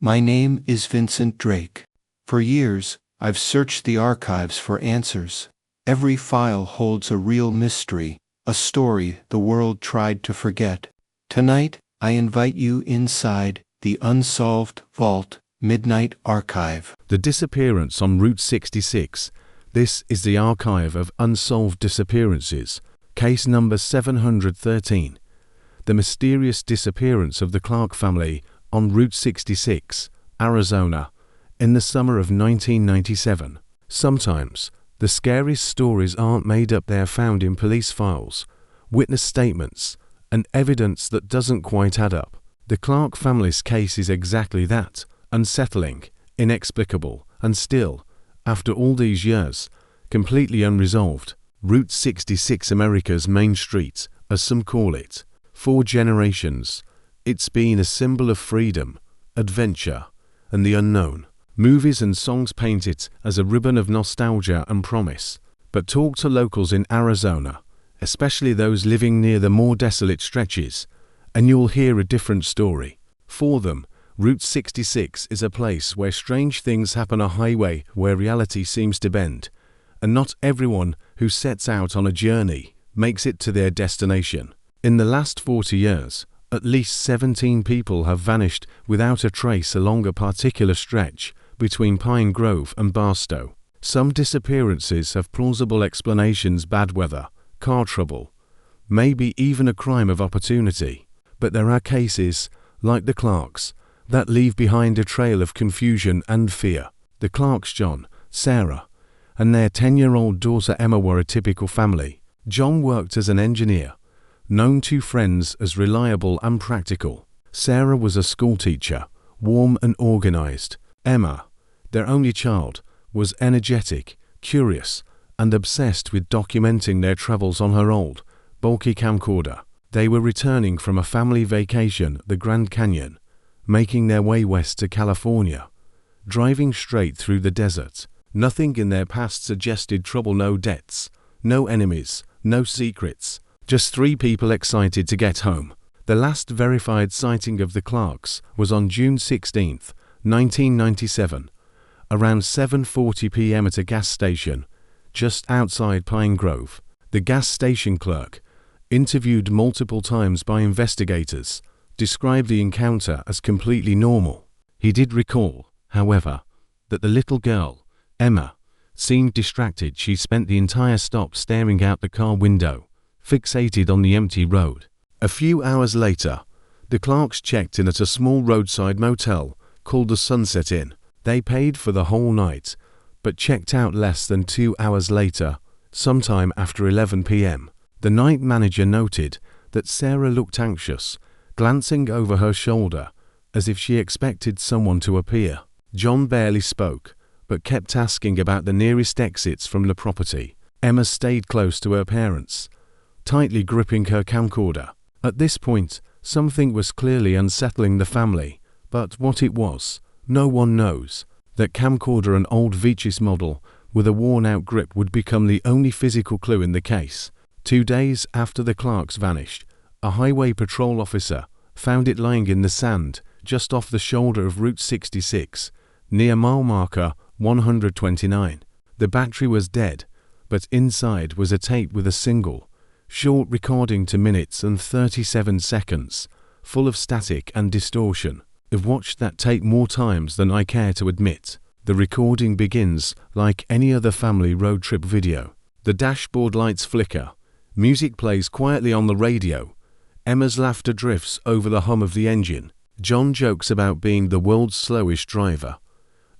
My name is Vincent Drake. For years, I've searched the archives for answers. Every file holds a real mystery, a story the world tried to forget. Tonight, I invite you inside the Unsolved Vault Midnight Archive. The disappearance on Route 66. This is the archive of unsolved disappearances. Case number 713. The mysterious disappearance of the Clark family on Route 66, Arizona, in the summer of 1997. Sometimes, the scariest stories aren't made up, they're found in police files, witness statements, and evidence that doesn't quite add up. The Clark family's case is exactly that, unsettling, inexplicable, and still, after all these years, completely unresolved. Route 66, America's Main Street, as some call it. For generations, it's been a symbol of freedom, adventure, and the unknown. Movies and songs paint it as a ribbon of nostalgia and promise. But talk to locals in Arizona, especially those living near the more desolate stretches, and you'll hear a different story. For them, Route 66 is a place where strange things happen, a highway where reality seems to bend, and not everyone who sets out on a journey makes it to their destination. In the last 40 years, at least 17 people have vanished without a trace along a particular stretch between Pine Grove and Barstow. Some disappearances have plausible explanations: bad weather, car trouble, maybe even a crime of opportunity. But there are cases, like the Clarks, that leave behind a trail of confusion and fear. The Clarks, John, Sarah, and their 10-year-old daughter Emma were a typical family. John worked as an engineer, known to friends as reliable and practical. Sarah was a schoolteacher, warm and organized. Emma, their only child, was energetic, curious, and obsessed with documenting their travels on her old, bulky camcorder. They were returning from a family vacation, the Grand Canyon, making their way west to California, driving straight through the desert. Nothing in their past suggested trouble: no debts, no enemies, no secrets. Just three people excited to get home. The last verified sighting of the Clarks was on June 16, 1997, around 7:40 p.m. at a gas station just outside Pine Grove. The gas station clerk, interviewed multiple times by investigators, described the encounter as completely normal. He did recall, however, that the little girl, Emma, seemed distracted. She spent the entire stop staring out the car window, fixated on the empty road. A few hours later, the Clarks checked in at a small roadside motel called the Sunset Inn. They paid for the whole night, but checked out less than 2 hours later, sometime after 11 p.m. The night manager noted that Sarah looked anxious, glancing over her shoulder as if she expected someone to appear. John barely spoke, but kept asking about the nearest exits from the property. Emma stayed close to her parents, tightly gripping her camcorder. At this point, something was clearly unsettling the family, but what it was, no one knows. That camcorder, an old Veach's model with a worn-out grip, would become the only physical clue in the case. 2 days after the Clarks vanished, a highway patrol officer found it lying in the sand just off the shoulder of Route 66, near mile marker 129. The battery was dead, but inside was a tape with a single, short recording to minutes and 37 seconds, full of static and distortion. I've watched that tape more times than I care to admit. The recording begins like any other family road trip video. The dashboard lights flicker. Music plays quietly on the radio. Emma's laughter drifts over the hum of the engine. John jokes about being the world's slowest driver,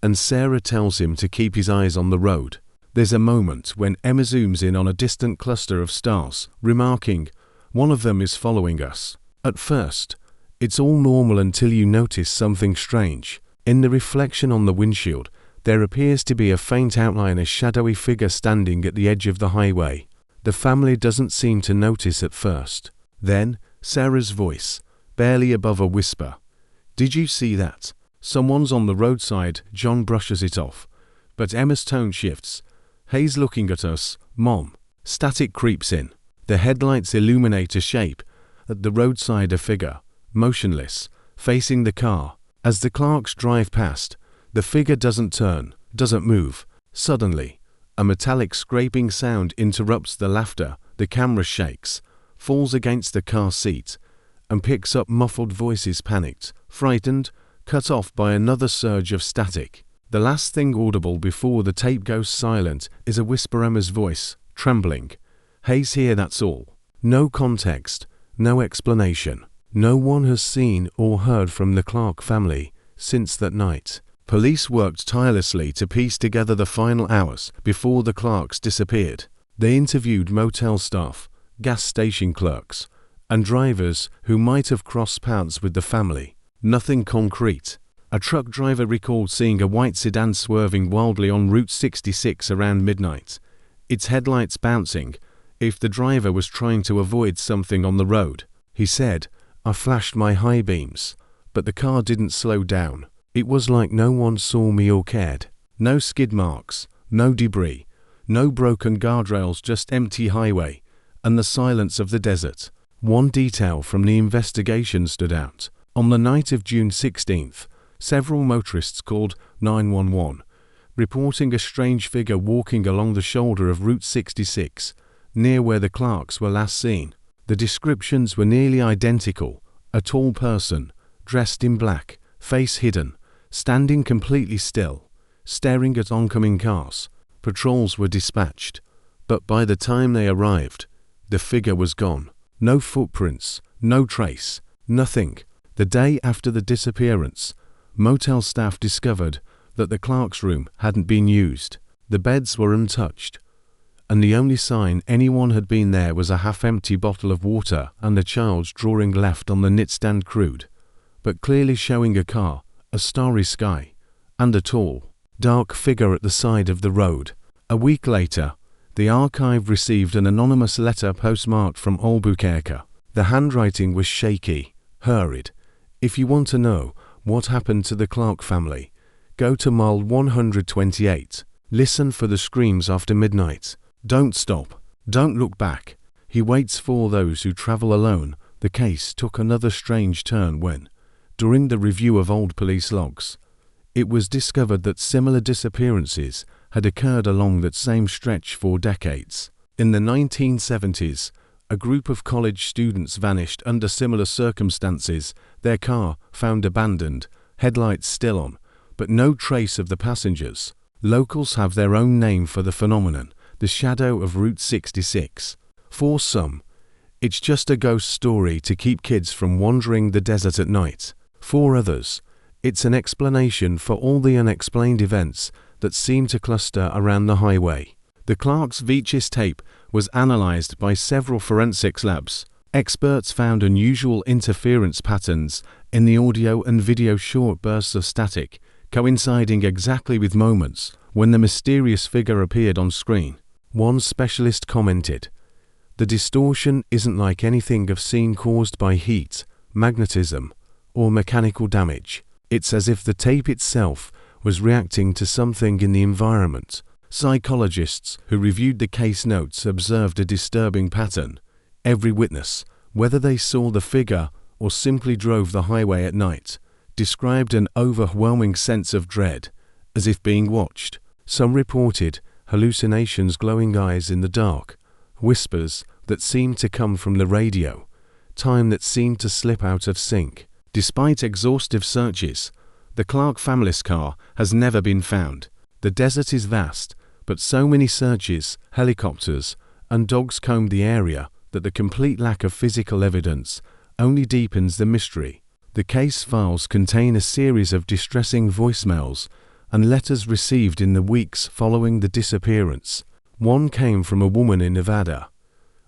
and Sarah tells him to keep his eyes on the road. There's a moment when Emma zooms in on a distant cluster of stars, remarking, "One of them is following us." At first, it's all normal until you notice something strange. In the reflection on the windshield, there appears to be a faint outline, a shadowy figure standing at the edge of the highway. The family doesn't seem to notice at first. Then, Sarah's voice, barely above a whisper. "Did you see that? Someone's on the roadside." John brushes it off, but Emma's tone shifts. "Hay's looking at us, Mom." Static creeps in. The headlights illuminate a shape at the roadside, a figure, motionless, facing the car. As the Clarks drive past, the figure doesn't turn, doesn't move. Suddenly, a metallic scraping sound interrupts the laughter. The camera shakes, falls against the car seat, and picks up muffled voices, panicked, frightened, cut off by another surge of static. The last thing audible before the tape goes silent is a whisper, Emma's voice, trembling. "Hayes here, that's all." No context, no explanation. No one has seen or heard from the Clark family since that night. Police worked tirelessly to piece together the final hours before the Clarks disappeared. They interviewed motel staff, gas station clerks, and drivers who might have crossed paths with the family. Nothing concrete. A truck driver recalled seeing a white sedan swerving wildly on Route 66 around midnight, its headlights bouncing, if the driver was trying to avoid something on the road. He said, "I flashed my high beams, but the car didn't slow down. It was like no one saw me or cared." No skid marks, no debris, no broken guardrails, just empty highway and the silence of the desert. One detail from the investigation stood out. On the night of June 16th, several motorists called 911, reporting a strange figure walking along the shoulder of Route 66, near where the Clarks were last seen. The descriptions were nearly identical: a tall person, dressed in black, face hidden, standing completely still, staring at oncoming cars. Patrols were dispatched, but by the time they arrived, the figure was gone. No footprints, no trace, nothing. The day after the disappearance, motel staff discovered that the Clarks' room hadn't been used. The beds were untouched, and the only sign anyone had been there was a half-empty bottle of water and a child's drawing left on the nightstand, crude, but clearly showing a car, a starry sky, and a tall, dark figure at the side of the road. A week later, the archive received an anonymous letter postmarked from Albuquerque. The handwriting was shaky, hurried. "If you want to know what happened to the Clark family, go to mile 128. Listen for the screams after midnight. Don't stop. Don't look back." He waits for those who travel alone. The case took another strange turn when, during the review of old police logs, it was discovered that similar disappearances had occurred along that same stretch for decades. In the 1970s, a group of college students vanished under similar circumstances, their car found abandoned, headlights still on, but no trace of the passengers. Locals have their own name for the phenomenon: the shadow of Route 66. For some, it's just a ghost story to keep kids from wandering the desert at night. For others, it's an explanation for all the unexplained events that seem to cluster around the highway. The Clarks' VHS tape was analyzed by several forensics labs. Experts found unusual interference patterns in the audio and video, short bursts of static, coinciding exactly with moments when the mysterious figure appeared on screen. One specialist commented, "The distortion isn't like anything I've seen caused by heat, magnetism, or mechanical damage. It's as if the tape itself was reacting to something in the environment." Psychologists who reviewed the case notes observed a disturbing pattern. Every witness, whether they saw the figure or simply drove the highway at night, described an overwhelming sense of dread, as if being watched. Some reported hallucinations, glowing eyes in the dark, whispers that seemed to come from the radio, time that seemed to slip out of sync. Despite exhaustive searches, the Clark family's car has never been found. The desert is vast, but so many searches, helicopters, and dogs combed the area that the complete lack of physical evidence only deepens the mystery. The case files contain a series of distressing voicemails and letters received in the weeks following the disappearance. One came from a woman in Nevada.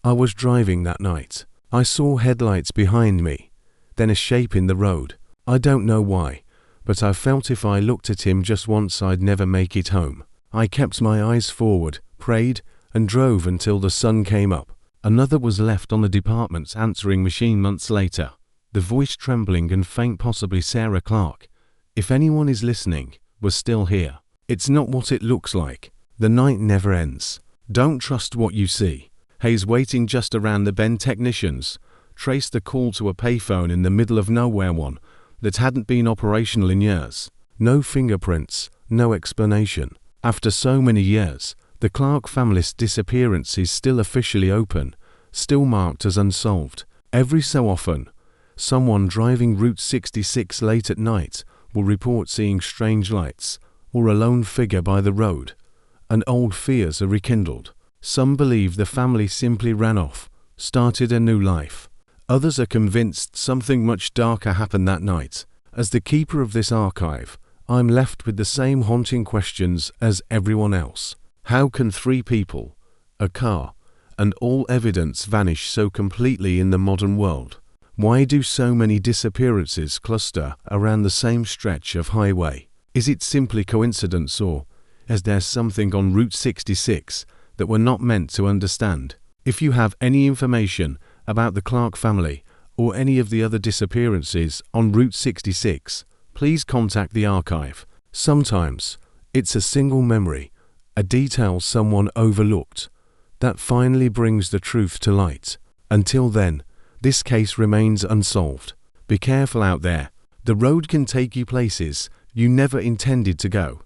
"I was driving that night. I saw headlights behind me, then a shape in the road. I don't know why, but I felt if I looked at him just once I'd never make it home. I kept my eyes forward, prayed, and drove until the sun came up." Another was left on the department's answering machine months later, the voice trembling and faint. Possibly Sarah Clark, if anyone is listening, was still here. "It's not what it looks like. The night never ends. Don't trust what you see." Hayes waiting just around the bend. Technicians traced the call to a payphone in the middle of nowhere. One that hadn't been operational in years. No fingerprints, no explanation. After so many years, the Clark family's disappearance is still officially open, still marked as unsolved. Every so often, someone driving Route 66 late at night will report seeing strange lights or a lone figure by the road, and old fears are rekindled. Some believe the family simply ran off, started a new life. Others are convinced something much darker happened that night. As the keeper of this archive, I'm left with the same haunting questions as everyone else. How can 3 people, a car, and all evidence vanish so completely in the modern world? Why do so many disappearances cluster around the same stretch of highway? Is it simply coincidence, or is there something on Route 66 that we're not meant to understand? If you have any information about the Clark family or any of the other disappearances on Route 66, please contact the archive. Sometimes it's a single memory, a detail someone overlooked, that finally brings the truth to light. Until then, this case remains unsolved. Be careful out there. The road can take you places you never intended to go.